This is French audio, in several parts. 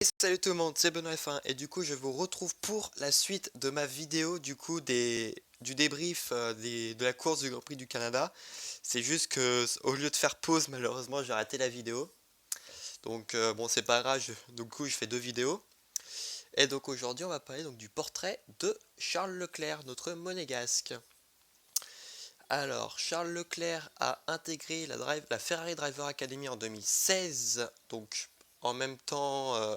Et salut tout le monde, c'est Benoît F1 et du coup je vous retrouve pour la suite de ma vidéo du débrief de la course du Grand Prix du Canada. C'est juste que au lieu de faire pause malheureusement j'ai raté la vidéo. Donc bon c'est pas grave, du coup je fais deux vidéos. Et donc aujourd'hui on va parler donc du portrait de Charles Leclerc, notre monégasque. Alors Charles Leclerc a intégré la Ferrari Driver Academy en 2016, donc en même temps euh,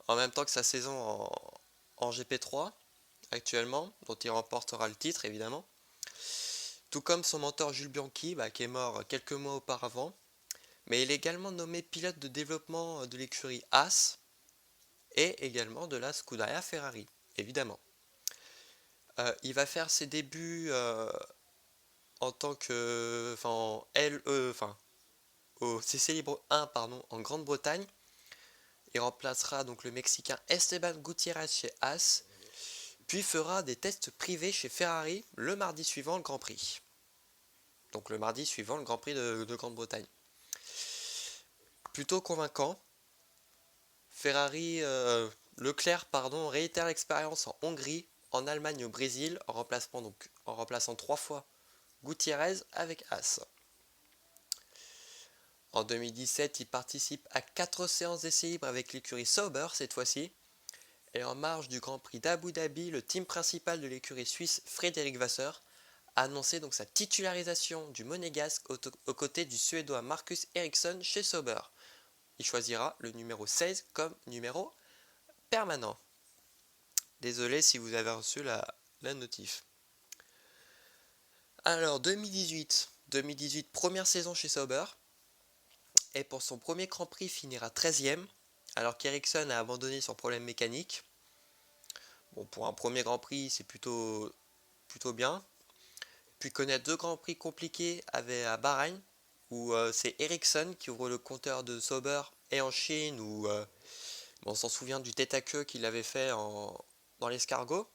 en même temps que sa saison en GP3 actuellement, dont il remportera le titre évidemment. Tout comme son mentor Jules Bianchi, qui est mort quelques mois auparavant. Mais il est également nommé pilote de développement de l'écurie Haas et également de la Scuderia Ferrari, évidemment. Il va faire ses débuts en tant que, enfin, en LE, enfin, au CC Libre 1, pardon, en Grande-Bretagne. Il remplacera donc le Mexicain Esteban Gutiérrez chez Haas, puis fera des tests privés chez Ferrari le mardi suivant le Grand Prix. Donc le mardi suivant le Grand Prix de Grande-Bretagne. Plutôt convaincant, Leclerc réitère l'expérience en Hongrie, en Allemagne et au Brésil, en remplaçant 3 fois Gutiérrez avec Haas. En 2017, il participe à 4 séances d'essai libre avec l'écurie Sauber cette fois-ci. Et en marge du Grand Prix d'Abu Dhabi, le team principal de l'écurie suisse Frédéric Vasseur a annoncé donc sa titularisation du monégasque aux côtés du suédois Marcus Ericsson chez Sauber. Il choisira le numéro 16 comme numéro permanent. Désolé si vous avez reçu la notif. Alors 2018, première saison chez Sauber. Et pour son premier Grand Prix, finira 13ème, alors qu'Ericsson a abandonné son problème mécanique. Bon, pour un premier Grand Prix, c'est plutôt bien. Puis connaît deux Grands Prix compliqués à Bahreïn, où c'est Ericsson qui ouvre le compteur de Sauber, et en Chine, où on s'en souvient du tête-à-queue qu'il avait fait dans l'escargot.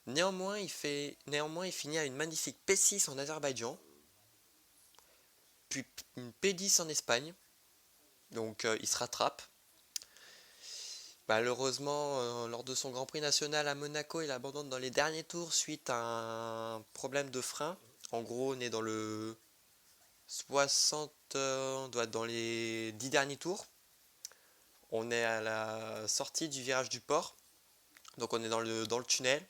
Néanmoins, il finit à une magnifique P6 en Azerbaïdjan, puis une P10 en Espagne, donc il se rattrape. Malheureusement, lors de son Grand Prix national à Monaco, il abandonne dans les derniers tours suite à un problème de frein. En gros, on est dans le 60, on doit être dans les 10 derniers tours. On est à la sortie du virage du port, donc on est dans le tunnel.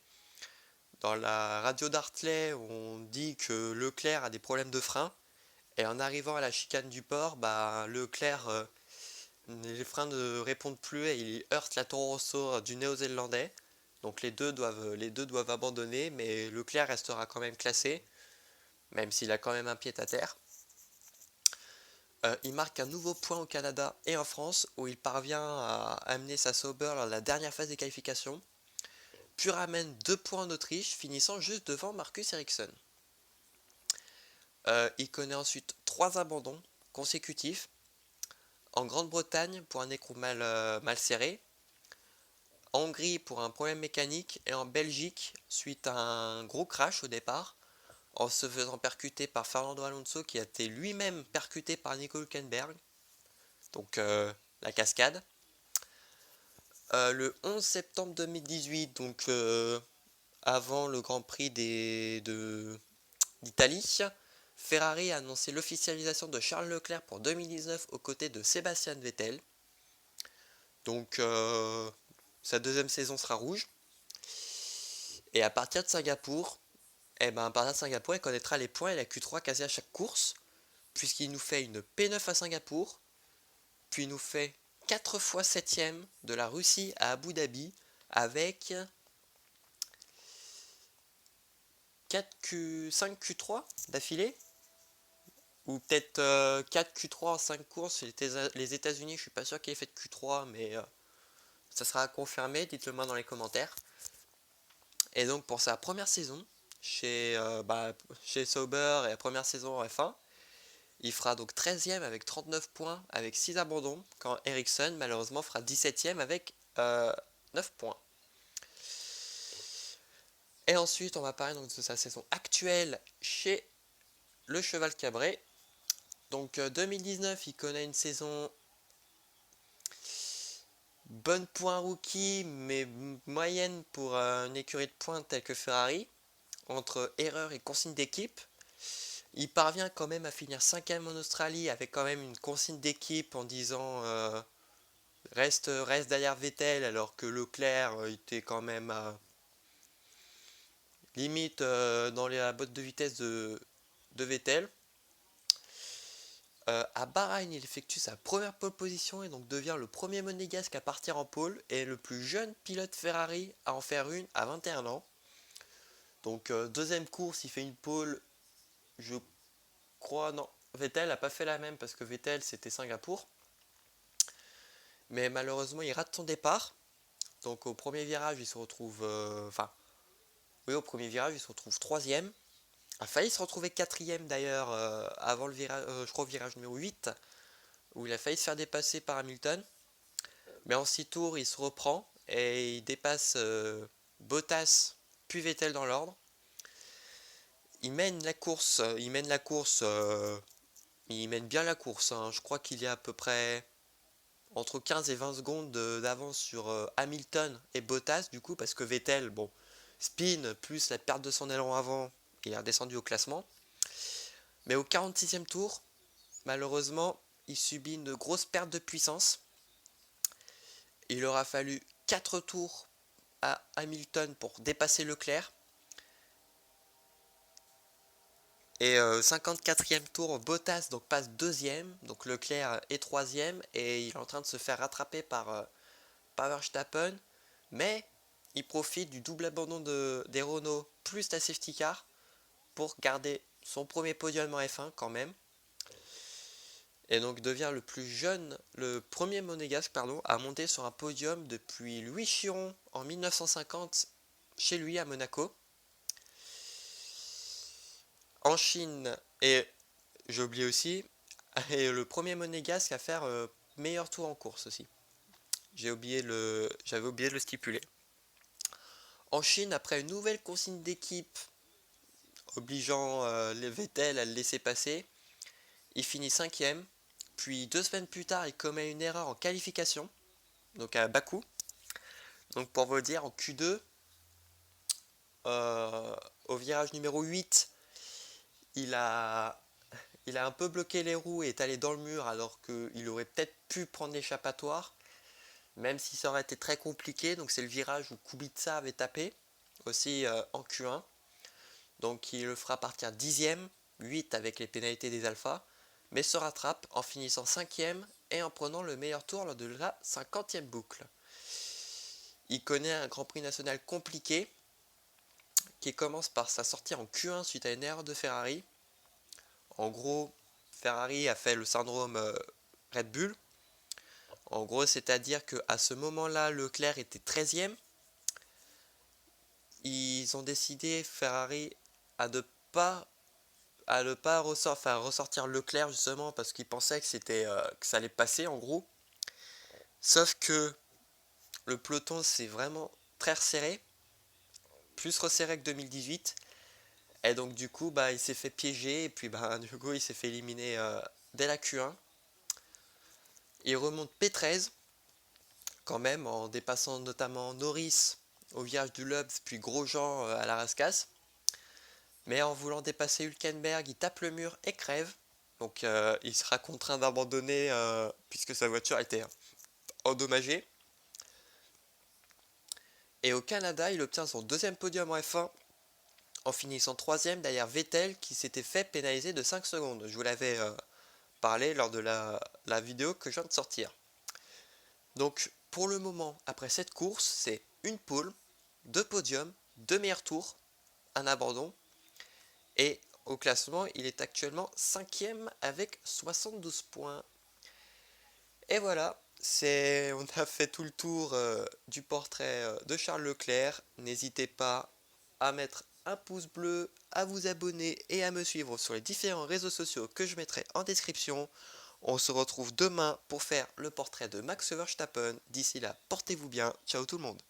Dans la radio d'Hartley, on dit que Leclerc a des problèmes de frein. Et en arrivant à la chicane du port, Leclerc, les freins ne répondent plus et il heurte la Toro Rosso du Néo-Zélandais. Donc les deux doivent abandonner, mais Leclerc restera quand même classé, même s'il a quand même un pied à terre. Il marque un nouveau point au Canada et en France, où il parvient à amener sa Sauber lors de la dernière phase des qualifications, puis ramène 2 points en Autriche, finissant juste devant Marcus Ericsson. Il connaît ensuite 3 abandons consécutifs, en Grande-Bretagne pour un écrou mal serré, en Hongrie pour un problème mécanique et en Belgique suite à un gros crash au départ, en se faisant percuter par Fernando Alonso qui a été lui-même percuté par Nico Hülkenberg, donc la cascade. Le 11 septembre 2018, donc avant le Grand Prix d'Italie, Ferrari a annoncé l'officialisation de Charles Leclerc pour 2019 aux côtés de Sébastien Vettel. Donc sa deuxième saison sera rouge. Et à partir de Singapour, il connaîtra les points et la Q3 quasi à chaque course, puisqu'il nous fait une P9 à Singapour, puis il nous fait 4 fois 7ème de la Russie à Abu Dhabi, avec 5 Q3 d'affilée, ou peut-être 4 Q3 en 5 courses. Les États-Unis, je suis pas sûr qu'il ait fait de Q3, mais ça sera confirmé, dites-le moi dans les commentaires. Et donc pour sa première saison chez Sauber et la première saison en F1, il fera donc 13ème avec 39 points avec 6 abandons, quand Ericsson malheureusement fera 17ème avec 9 points. Et ensuite on va parler donc de sa saison actuelle chez le Cheval Cabré. Donc 2019 il connaît une saison bonne points rookie, mais moyenne pour une écurie de pointe telle que Ferrari, entre erreur et consigne d'équipe. Il parvient quand même à finir 5ème en Australie avec quand même une consigne d'équipe en disant reste derrière Vettel, alors que Leclerc était quand même limite dans la botte de vitesse de Vettel. À Bahreïn, il effectue sa première pole position et donc devient le premier monégasque à partir en pole et le plus jeune pilote Ferrari à en faire une à 21 ans. Donc deuxième course, il fait une pole, je crois, non, Vettel n'a pas fait la même parce que Vettel c'était Singapour. Mais malheureusement, il rate son départ. Donc au premier virage, il se retrouve... au premier virage, il se retrouve troisième. A failli se retrouver quatrième d'ailleurs avant le virage, je crois au virage numéro 8, où il a failli se faire dépasser par Hamilton. Mais en 6 tours, il se reprend et il dépasse Bottas puis Vettel dans l'ordre. Il mène bien la course, hein. Je crois qu'il y a à peu près entre 15 et 20 secondes d'avance sur Hamilton et Bottas, du coup, parce que Vettel, bon, spin plus la perte de son aileron avant, il est redescendu au classement. Mais au 46e tour, malheureusement, il subit une grosse perte de puissance. Il aura fallu 4 tours à Hamilton pour dépasser Leclerc. Et 54e tour, Bottas donc passe deuxième, donc Leclerc est troisième et il est en train de se faire rattraper par Verstappen, mais il profite du double abandon des Renault plus la safety car pour garder son premier podium en F1 quand même. Et donc devient le premier monégasque à monter sur un podium depuis Louis Chiron en 1950 chez lui à Monaco. En Chine, et j'ai oublié aussi, est le premier monégasque à faire meilleur tour en course aussi. J'avais oublié de le stipuler. En Chine, après une nouvelle consigne d'équipe obligeant les Vettel à le laisser passer, il finit 5ème. Puis 2 semaines plus tard, il commet une erreur en qualification, donc à Bakou. Donc pour vous dire, en Q2, au virage numéro 8, il a un peu bloqué les roues et est allé dans le mur alors qu'il aurait peut-être pu prendre l'échappatoire, même si ça aurait été très compliqué. Donc c'est le virage où Kubica avait tapé, aussi en Q1. Donc il le fera partir 10ème, 8 avec les pénalités des alphas, mais se rattrape en finissant 5ème et en prenant le meilleur tour lors de la 50e boucle. Il connaît un Grand Prix national compliqué, qui commence par sa sortie en Q1 suite à une erreur de Ferrari. En gros, Ferrari a fait le syndrome Red Bull. En gros, c'est-à-dire qu'à ce moment-là, Leclerc était 13ème. Ils ont décidé, Ferrari, à ne pas ressortir Leclerc justement parce qu'ils pensaient que ça allait passer en gros. Sauf que le peloton s'est vraiment très resserré, plus resserré que 2018. Et donc du coup, il s'est fait piéger et puis du coup, il s'est fait éliminer dès la Q1. Il remonte P13 quand même en dépassant notamment Norris au virage du Lubs puis Grosjean à la Rascasse. Mais en voulant dépasser Hülkenberg, il tape le mur et crève. Donc il sera contraint d'abandonner puisque sa voiture a été endommagée. Et au Canada, il obtient son deuxième podium en F1 en finissant troisième derrière Vettel qui s'était fait pénaliser de 5 secondes. Je vous l'avais parlé lors de la vidéo que je viens de sortir. Donc pour le moment, après cette course, c'est une pole, 2 podiums, 2 meilleurs tours, un abandon. Et au classement, il est actuellement 5ème avec 72 points. Et voilà, on a fait tout le tour du portrait de Charles Leclerc. N'hésitez pas à mettre un pouce bleu, à vous abonner et à me suivre sur les différents réseaux sociaux que je mettrai en description. On se retrouve demain pour faire le portrait de Max Verstappen. D'ici là, portez-vous bien. Ciao tout le monde.